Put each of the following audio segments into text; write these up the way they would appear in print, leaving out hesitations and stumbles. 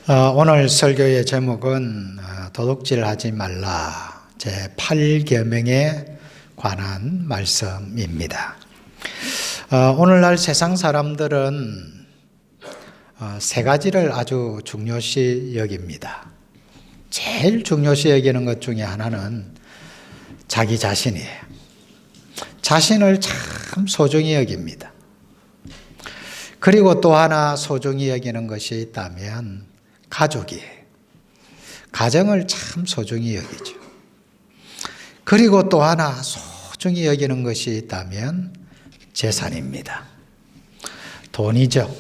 오늘 설교의 제목은 도둑질하지 말라 제8계명에 관한 말씀입니다. 오늘날 세상 사람들은 세 가지를 아주 중요시 여깁니다. 제일 중요시 여기는 것 중에 하나는 자기 자신이에요. 자신을 참 소중히 여깁니다. 그리고 또 하나 소중히 여기는 것이 있다면 가족이에요. 가정을 참 소중히 여기죠. 그리고 또 하나 소중히 여기는 것이 있다면 재산입니다. 돈이죠.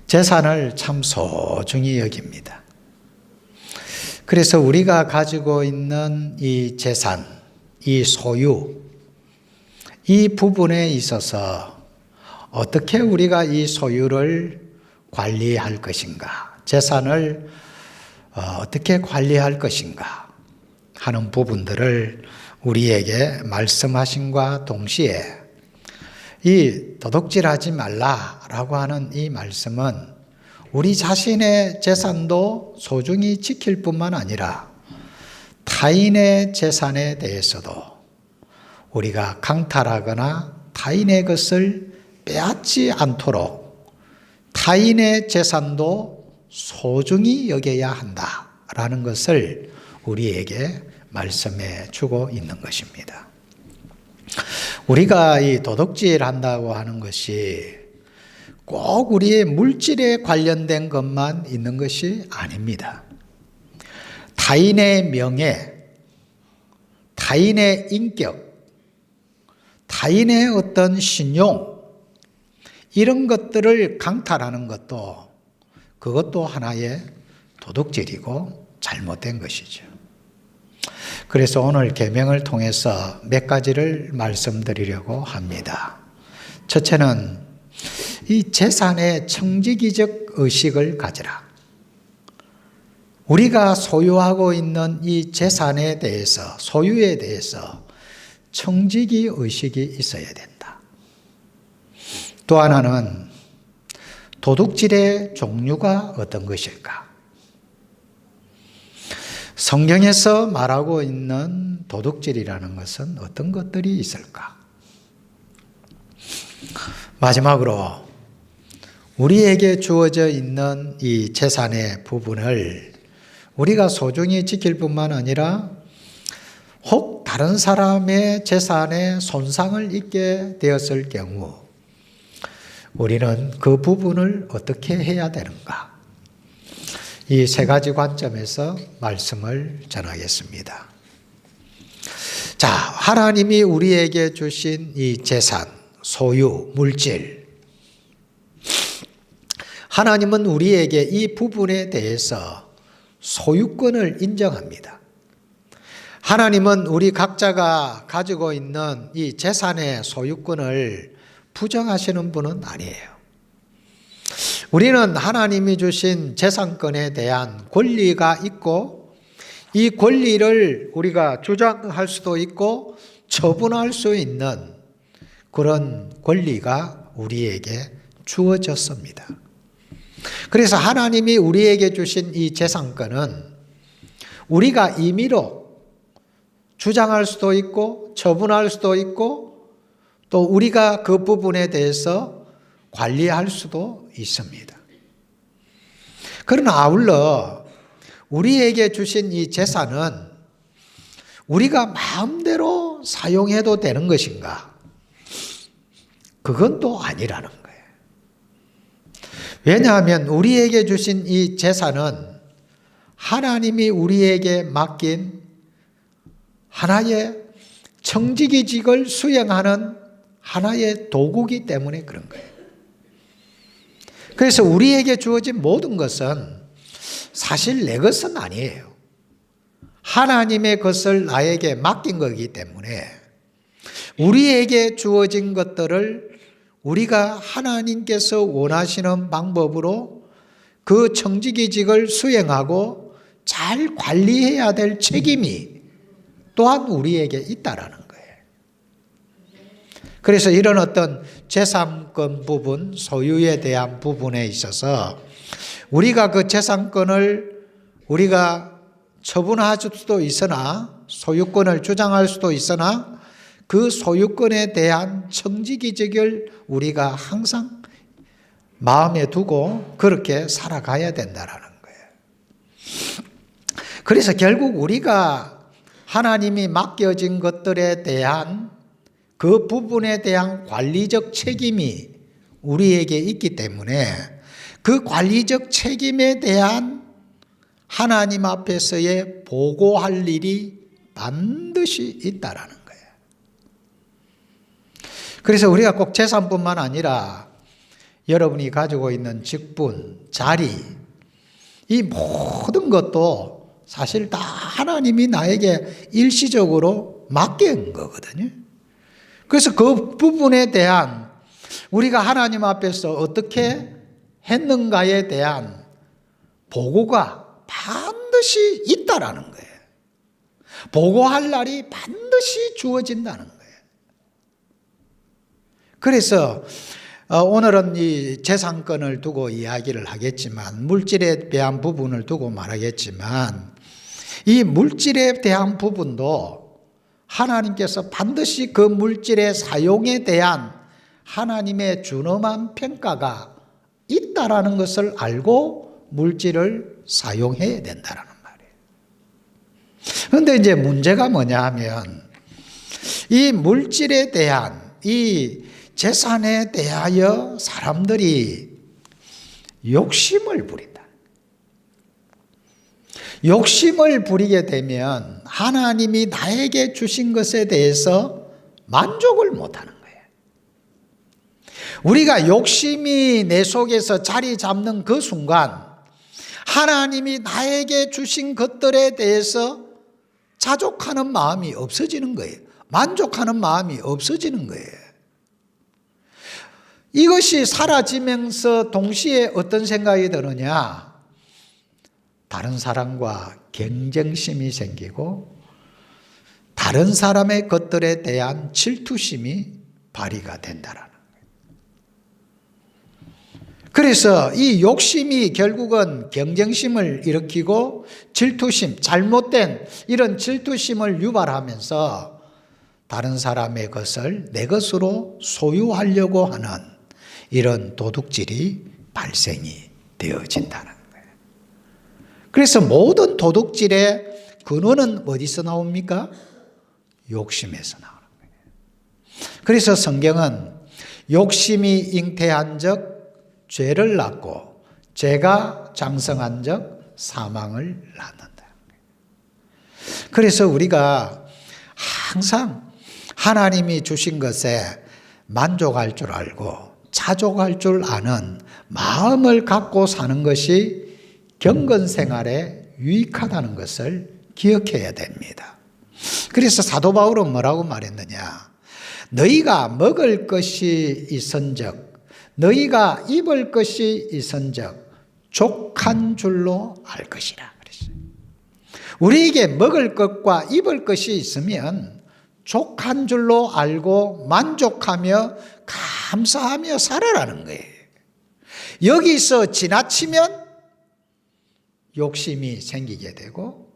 재산을 참 소중히 여깁니다. 그래서 우리가 가지고 있는 이 재산, 이 소유, 이 부분에 있어서 어떻게 우리가 이 소유를 관리할 것인가, 재산을 어떻게 관리할 것인가 하는 부분들을 우리에게 말씀하심과 동시에 이 도둑질하지 말라라고 하는 이 말씀은 우리 자신의 재산도 소중히 지킬 뿐만 아니라 타인의 재산에 대해서도 우리가 강탈하거나 타인의 것을 빼앗지 않도록 타인의 재산도 소중히 여겨야 한다라는 것을 우리에게 말씀해 주고 있는 것입니다. 우리가 이 도둑질한다고 하는 것이 꼭 우리의 물질에 관련된 것만 있는 것이 아닙니다. 타인의 명예, 타인의 인격, 타인의 어떤 신용, 이런 것들을 강탈하는 것도 그것도 하나의 도둑질이고 잘못된 것이죠. 그래서 오늘 계명을 통해서 몇 가지를 말씀드리려고 합니다. 첫째는 이 재산의 청지기적 의식을 가지라. 우리가 소유하고 있는 이 재산에 대해서, 소유에 대해서 청지기 의식이 있어야 된다. 또 하나는 도둑질의 종류가 어떤 것일까? 성경에서 말하고 있는 도둑질이라는 것은 어떤 것들이 있을까? 마지막으로 우리에게 주어져 있는 이 재산의 부분을 우리가 소중히 지킬 뿐만 아니라 혹 다른 사람의 재산에 손상을 입게 되었을 경우 우리는 그 부분을 어떻게 해야 되는가? 이 세 가지 관점에서 말씀을 전하겠습니다. 자, 하나님이 우리에게 주신 이 재산, 소유, 물질. 하나님은 우리에게 이 부분에 대해서 소유권을 인정합니다. 하나님은 우리 각자가 가지고 있는 이 재산의 소유권을 부정하시는 분은 아니에요. 우리는 하나님이 주신 재산권에 대한 권리가 있고 이 권리를 우리가 주장할 수도 있고 처분할 수 있는 그런 권리가 우리에게 주어졌습니다. 그래서 하나님이 우리에게 주신 이 재산권은 우리가 임의로 주장할 수도 있고 처분할 수도 있고 또 우리가 그 부분에 대해서 관리할 수도 있습니다. 그러나 아울러 우리에게 주신 이 재산은 우리가 마음대로 사용해도 되는 것인가? 그건 또 아니라는 거예요. 왜냐하면 우리에게 주신 이 재산은 하나님이 우리에게 맡긴 하나의 청지기직을 수행하는 하나의 도구이기 때문에 그런 거예요. 그래서 우리에게 주어진 모든 것은 사실 내 것은 아니에요. 하나님의 것을 나에게 맡긴 거기 때문에 우리에게 주어진 것들을 우리가 하나님께서 원하시는 방법으로 그 청지기직을 수행하고 잘 관리해야 될 책임이 또한 우리에게 있다라는 거예요. 그래서 이런 어떤 재산권 부분, 소유에 대한 부분에 있어서 우리가 그 재산권을 우리가 처분할 수도 있으나 소유권을 주장할 수도 있으나 그 소유권에 대한 청지기적을 우리가 항상 마음에 두고 그렇게 살아가야 된다라는 거예요. 그래서 결국 우리가 하나님이 맡겨진 것들에 대한 그 부분에 대한 관리적 책임이 우리에게 있기 때문에 그 관리적 책임에 대한 하나님 앞에서의 보고할 일이 반드시 있다라는 거예요. 그래서 우리가 꼭 재산뿐만 아니라 여러분이 가지고 있는 직분, 자리, 이 모든 것도 사실 다 하나님이 나에게 일시적으로 맡긴 거거든요. 그래서 그 부분에 대한 우리가 하나님 앞에서 어떻게 했는가에 대한 보고가 반드시 있다라는 거예요. 보고할 날이 반드시 주어진다는 거예요. 그래서 오늘은 이 재산권을 두고 이야기를 하겠지만 물질에 대한 부분을 두고 말하겠지만 이 물질에 대한 부분도 하나님께서 반드시 그 물질의 사용에 대한 하나님의 준엄한 평가가 있다라는 것을 알고 물질을 사용해야 된다라는 말이에요. 그런데 이제 문제가 뭐냐 하면 이 물질에 대한 이 재산에 대하여 사람들이 욕심을 부린다. 욕심을 부리게 되면 하나님이 나에게 주신 것에 대해서 만족을 못하는 거예요. 우리가 욕심이 내 속에서 자리 잡는 그 순간 하나님이 나에게 주신 것들에 대해서 자족하는 마음이 없어지는 거예요. 만족하는 마음이 없어지는 거예요. 이것이 사라지면서 동시에 어떤 생각이 드느냐? 다른 사람과 경쟁심이 생기고 다른 사람의 것들에 대한 질투심이 발휘가 된다라는 거예요. 그래서 이 욕심이 결국은 경쟁심을 일으키고 질투심, 잘못된 이런 질투심을 유발하면서 다른 사람의 것을 내 것으로 소유하려고 하는 이런 도둑질이 발생이 되어진다는 거예요. 그래서 모든 도둑질의 근원은 어디서 나옵니까? 욕심에서 나오는 거예요. 그래서 성경은 욕심이 잉태한 적 죄를 낳고 죄가 장성한 적 사망을 낳는다. 그래서 우리가 항상 하나님이 주신 것에 만족할 줄 알고 자족할 줄 아는 마음을 갖고 사는 것이 경건 생활에 유익하다는 것을 기억해야 됩니다. 그래서 사도 바울은 뭐라고 말했느냐? 너희가 먹을 것이 있은즉 너희가 입을 것이 있은즉 족한 줄로 알 것이라 그랬어요. 우리에게 먹을 것과 입을 것이 있으면 족한 줄로 알고 만족하며 감사하며 살아라는 거예요. 여기서 지나치면 욕심이 생기게 되고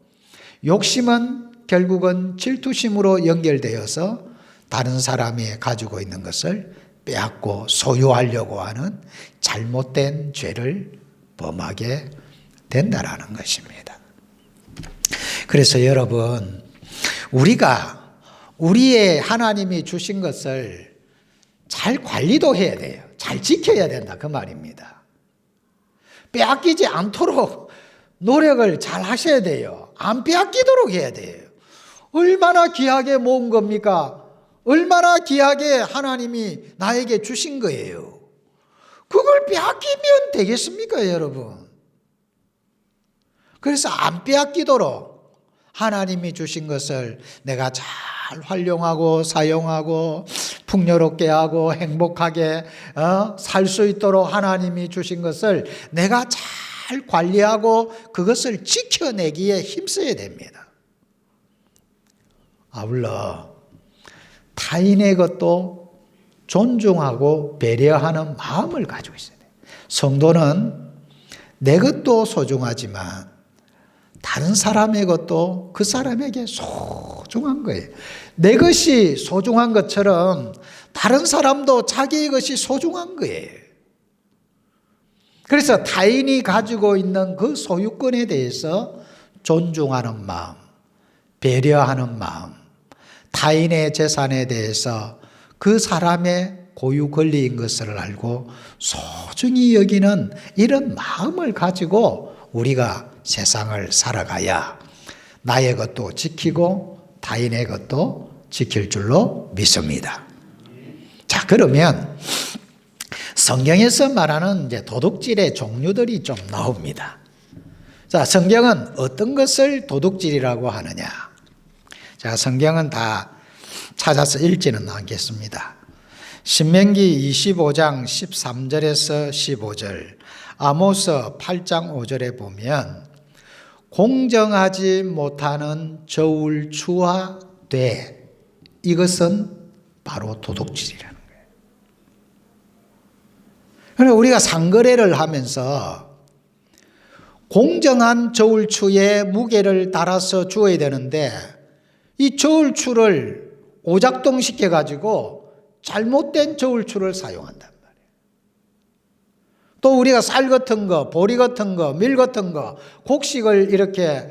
욕심은 결국은 질투심으로 연결되어서 다른 사람이 가지고 있는 것을 빼앗고 소유하려고 하는 잘못된 죄를 범하게 된다라는 것입니다. 그래서 여러분, 우리가 우리의 하나님이 주신 것을 잘 관리도 해야 돼요. 잘 지켜야 된다 그 말입니다. 빼앗기지 않도록 노력을 잘 하셔야 돼요. 안 빼앗기도록 해야 돼요. 얼마나 귀하게 모은 겁니까? 얼마나 귀하게 하나님이 나에게 주신 거예요. 그걸 빼앗기면 되겠습니까, 여러분? 그래서 안 빼앗기도록 하나님이 주신 것을 내가 잘 활용하고 사용하고 풍요롭게 하고 행복하게 살 수 있도록 하나님이 주신 것을 내가 잘 관리하고 그것을 지켜내기에 힘써야 됩니다. 아울러 타인의 것도 존중하고 배려하는 마음을 가지고 있어야 돼요. 성도는 내 것도 소중하지만 다른 사람의 것도 그 사람에게 소중한 거예요. 내 것이 소중한 것처럼 다른 사람도 자기의 것이 소중한 거예요. 그래서 타인이 가지고 있는 그 소유권에 대해서 존중하는 마음, 배려하는 마음, 타인의 재산에 대해서 그 사람의 고유 권리인 것을 알고 소중히 여기는 이런 마음을 가지고 우리가 세상을 살아가야 나의 것도 지키고 타인의 것도 지킬 줄로 믿습니다. 자, 그러면 성경에서 말하는 이제 도둑질의 종류들이 좀 나옵니다. 자, 성경은 어떤 것을 도둑질이라고 하느냐? 자, 성경은 다 찾아서 읽지는 않겠습니다. 신명기 25장 13절에서 15절, 아모스 8장 5절에 보면 공정하지 못하는 저울추와 돼, 이것은 바로 도둑질이라는 거예요. 그러니까 우리가 상거래를 하면서 공정한 저울추에 무게를 달아서 주어야 되는데 이 저울추를 오작동 시켜가지고 잘못된 저울추를 사용한단 말이에요. 또 우리가 쌀 같은 거, 보리 같은 거, 밀 같은 거, 곡식을 이렇게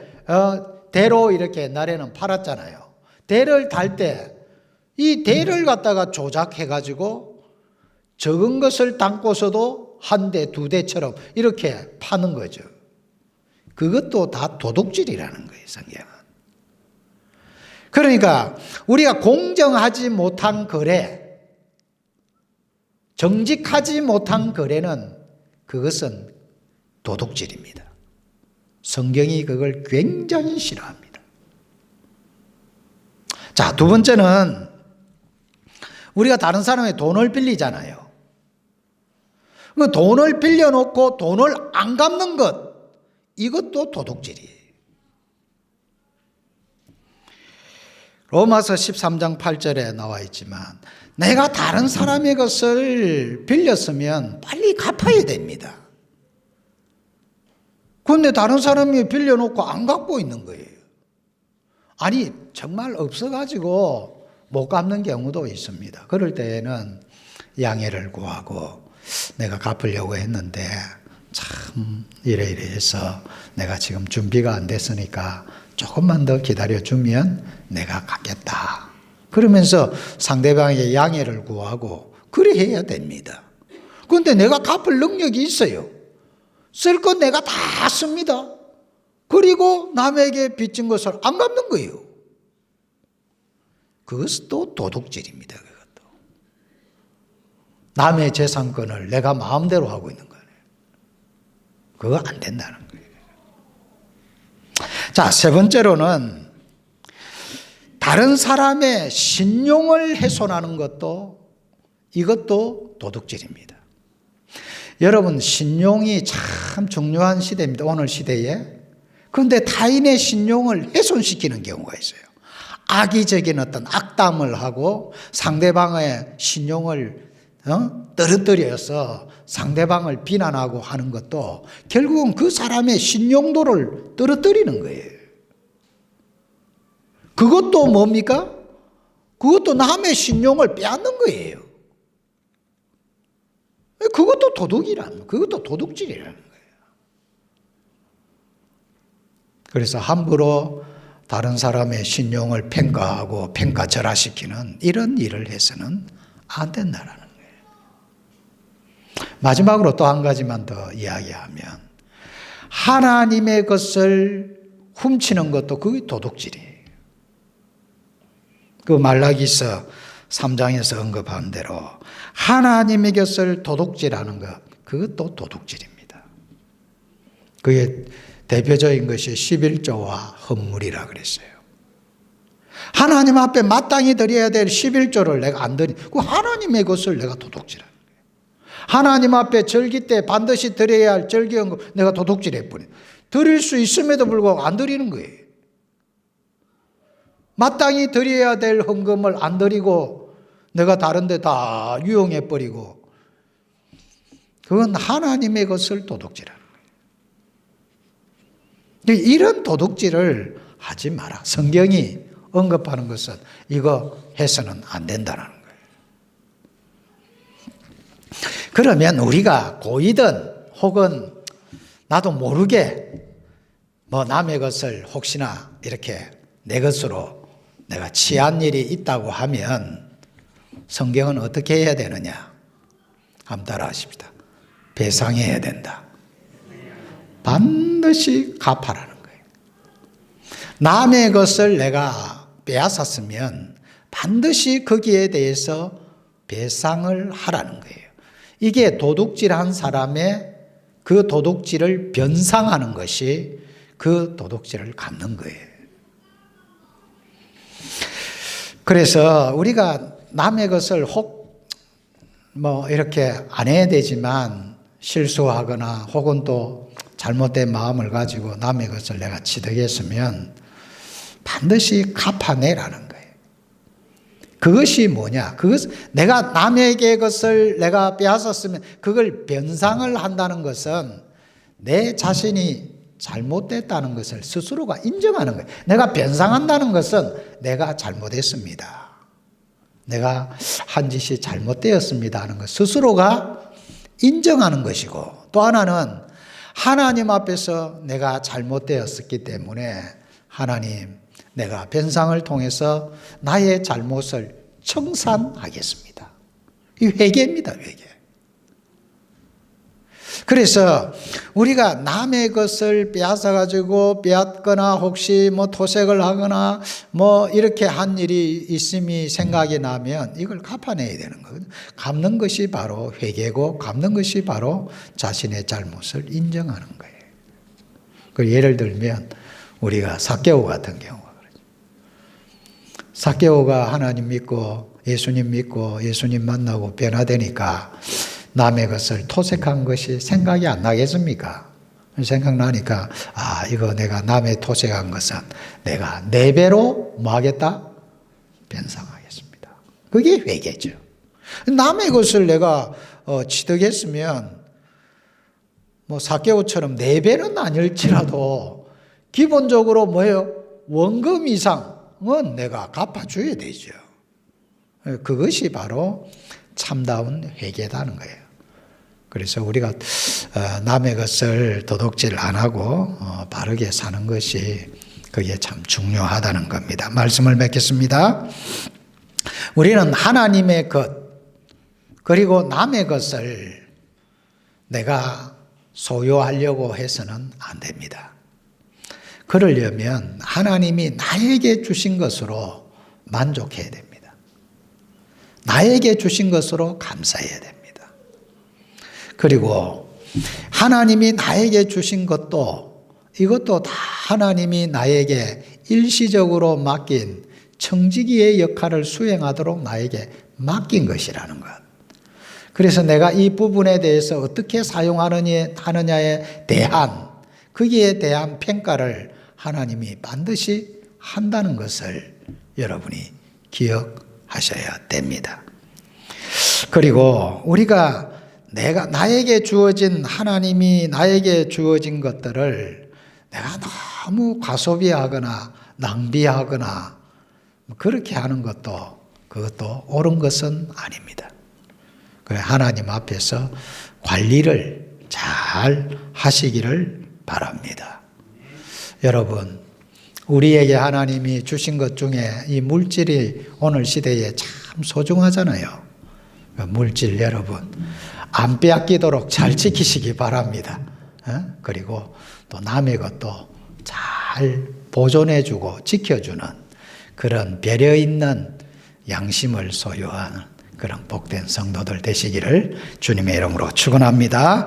대로 이렇게 옛날에는 팔았잖아요. 대를 달 때 이 대를 갖다가 조작해가지고 적은 것을 담고서도 한 대, 두 대처럼 이렇게 파는 거죠. 그것도 다 도둑질이라는 거예요, 성경은. 그러니까 우리가 공정하지 못한 거래, 정직하지 못한 거래는 그것은 도둑질입니다. 성경이 그걸 굉장히 싫어합니다. 자, 두 번째는 우리가 다른 사람의 돈을 빌리잖아요. 그 돈을 빌려놓고 돈을 안 갚는 것, 이것도 도둑질이에요. 로마서 13장 8절에 나와 있지만 내가 다른 사람의 것을 빌렸으면 빨리 갚아야 됩니다. 그런데 다른 사람이 빌려놓고 안 갚고 있는 거예요. 아니, 정말 없어가지고 못 갚는 경우도 있습니다. 그럴 때에는 양해를 구하고 내가 갚으려고 했는데 참 이래 해서 내가 지금 준비가 안 됐으니까 조금만 더 기다려주면 내가 갚겠다. 그러면서 상대방에게 양해를 구하고 그래 해야 됩니다. 그런데 내가 갚을 능력이 있어요. 쓸 건 내가 다 씁니다. 그리고 남에게 빚진 것을 안 갚는 거예요. 그것도 도둑질입니다. 그것도. 남의 재산권을 내가 마음대로 하고 있는 거예요. 그거 안 된다는 거예요. 자, 세 번째로는 다른 사람의 신용을 훼손하는 것도, 이것도 도둑질입니다. 여러분, 신용이 참 중요한 시대입니다. 오늘 시대에. 그런데 타인의 신용을 훼손시키는 경우가 있어요. 악의적인 어떤 악담을 하고 상대방의 신용을 떨어뜨려서 상대방을 비난하고 하는 것도 결국은 그 사람의 신용도를 떨어뜨리는 거예요. 그것도 뭡니까? 그것도 남의 신용을 빼앗는 거예요. 그것도 그것도 도둑질이라는 거예요. 그래서 함부로 다른 사람의 신용을 평가하고 평가절하시키는 이런 일을 해서는 안 된다는 거예요. 마지막으로 또 한 가지만 더 이야기하면 하나님의 것을 훔치는 것도 그게 도둑질이에요. 그 말라기서 3장에서 언급한 대로 하나님의 것을 도둑질하는 것, 그것도 도둑질입니다. 그게 대표적인 것이 11조와 헌물이라 그랬어요. 하나님 앞에 마땅히 드려야 될 11조를 내가 안 드리, 그 하나님의 것을 내가 도둑질하는 거예요. 하나님 앞에 절기 때 반드시 드려야 할 절기헌금 내가 도둑질해 버려요. 드릴 수 있음에도 불구하고 안 드리는 거예요. 마땅히 드려야 될 헌금을 안 드리고 내가 다른 데 다 유용해 버리고, 그건 하나님의 것을 도둑질하는 거예요. 이런 도둑질을 하지 마라. 성경이 언급하는 것은 이거 해서는 안 된다는 거예요. 그러면 우리가 고이든 혹은 나도 모르게 남의 것을 혹시나 이렇게 내 것으로 내가 취한 일이 있다고 하면 성경은 어떻게 해야 되느냐? 한번 따라 하십시다. 배상해야 된다. 반드시 갚아라는 거예요. 남의 것을 내가 빼앗았으면 반드시 거기에 대해서 배상을 하라는 거예요. 이게 도둑질한 사람의 그 도둑질을 변상하는 것이 그 도둑질을 갚는 거예요. 그래서 우리가 남의 것을 이렇게 안 해야 되지만 실수하거나 혹은 또 잘못된 마음을 가지고 남의 것을 내가 취득했으면 반드시 갚아내라는 거예요. 그것이 뭐냐? 내가 남에게 것을 내가 빼앗았으면 그걸 변상을 한다는 것은 내 자신이 잘못됐다는 것을 스스로가 인정하는 거예요. 내가 변상한다는 것은 내가 잘못했습니다. 내가 한 짓이 잘못되었습니다 하는 것 스스로가 인정하는 것이고, 또 하나는 하나님 앞에서 내가 잘못되었었기 때문에 하나님, 내가 변상을 통해서 나의 잘못을 청산하겠습니다. 이 회개입니다, 회개. 그래서 우리가 남의 것을 빼앗거나 혹시 토색을 하거나 이렇게 한 일이 있음이 생각이 나면 이걸 갚아내야 되는 거거든요. 갚는 것이 바로 회개고 갚는 것이 바로 자신의 잘못을 인정하는 거예요. 그 예를 들면 우리가 삭개오 같은 경우가 그렇죠. 삭개오가 하나님 믿고 예수님 믿고 예수님 만나고 변화되니까 남의 것을 토색한 것이 생각이 안 나겠습니까? 생각나니까 이거 내가 남의 토색한 것은 내가 4배로 하겠다? 변상하겠습니다. 그게 회개죠. 남의 것을 내가 취득했으면 삭개오처럼 4배는 아닐지라도 기본적으로 원금 이상은 내가 갚아줘야 되죠. 그것이 바로 참다운 회개다는 거예요. 그래서 우리가 남의 것을 도둑질 안 하고 바르게 사는 것이 그게 참 중요하다는 겁니다. 말씀을 맺겠습니다. 우리는 하나님의 것 그리고 남의 것을 내가 소유하려고 해서는 안 됩니다. 그러려면 하나님이 나에게 주신 것으로 만족해야 됩니다. 나에게 주신 것으로 감사해야 됩니다. 그리고 하나님이 나에게 주신 이것도 다 하나님이 나에게 일시적으로 맡긴 청지기의 역할을 수행하도록 나에게 맡긴 것이라는 것. 그래서 내가 이 부분에 대해서 어떻게 사용하느냐에 대한 거기에 대한 평가를 하나님이 반드시 한다는 것을 여러분이 기억하셔야 됩니다. 그리고 우리가 나에게 주어진 하나님이 나에게 주어진 것들을 내가 너무 과소비하거나 낭비하거나 그렇게 하는 그것도 옳은 것은 아닙니다. 하나님 앞에서 관리를 잘 하시기를 바랍니다. 여러분, 우리에게 하나님이 주신 것 중에 이 물질이 오늘 시대에 참 소중하잖아요. 물질 여러분 안 빼앗기도록 잘 지키시기 바랍니다. 그리고 또 남의 것도 잘 보존해주고 지켜주는 그런 배려 있는 양심을 소유하는 그런 복된 성도들 되시기를 주님의 이름으로 축원합니다.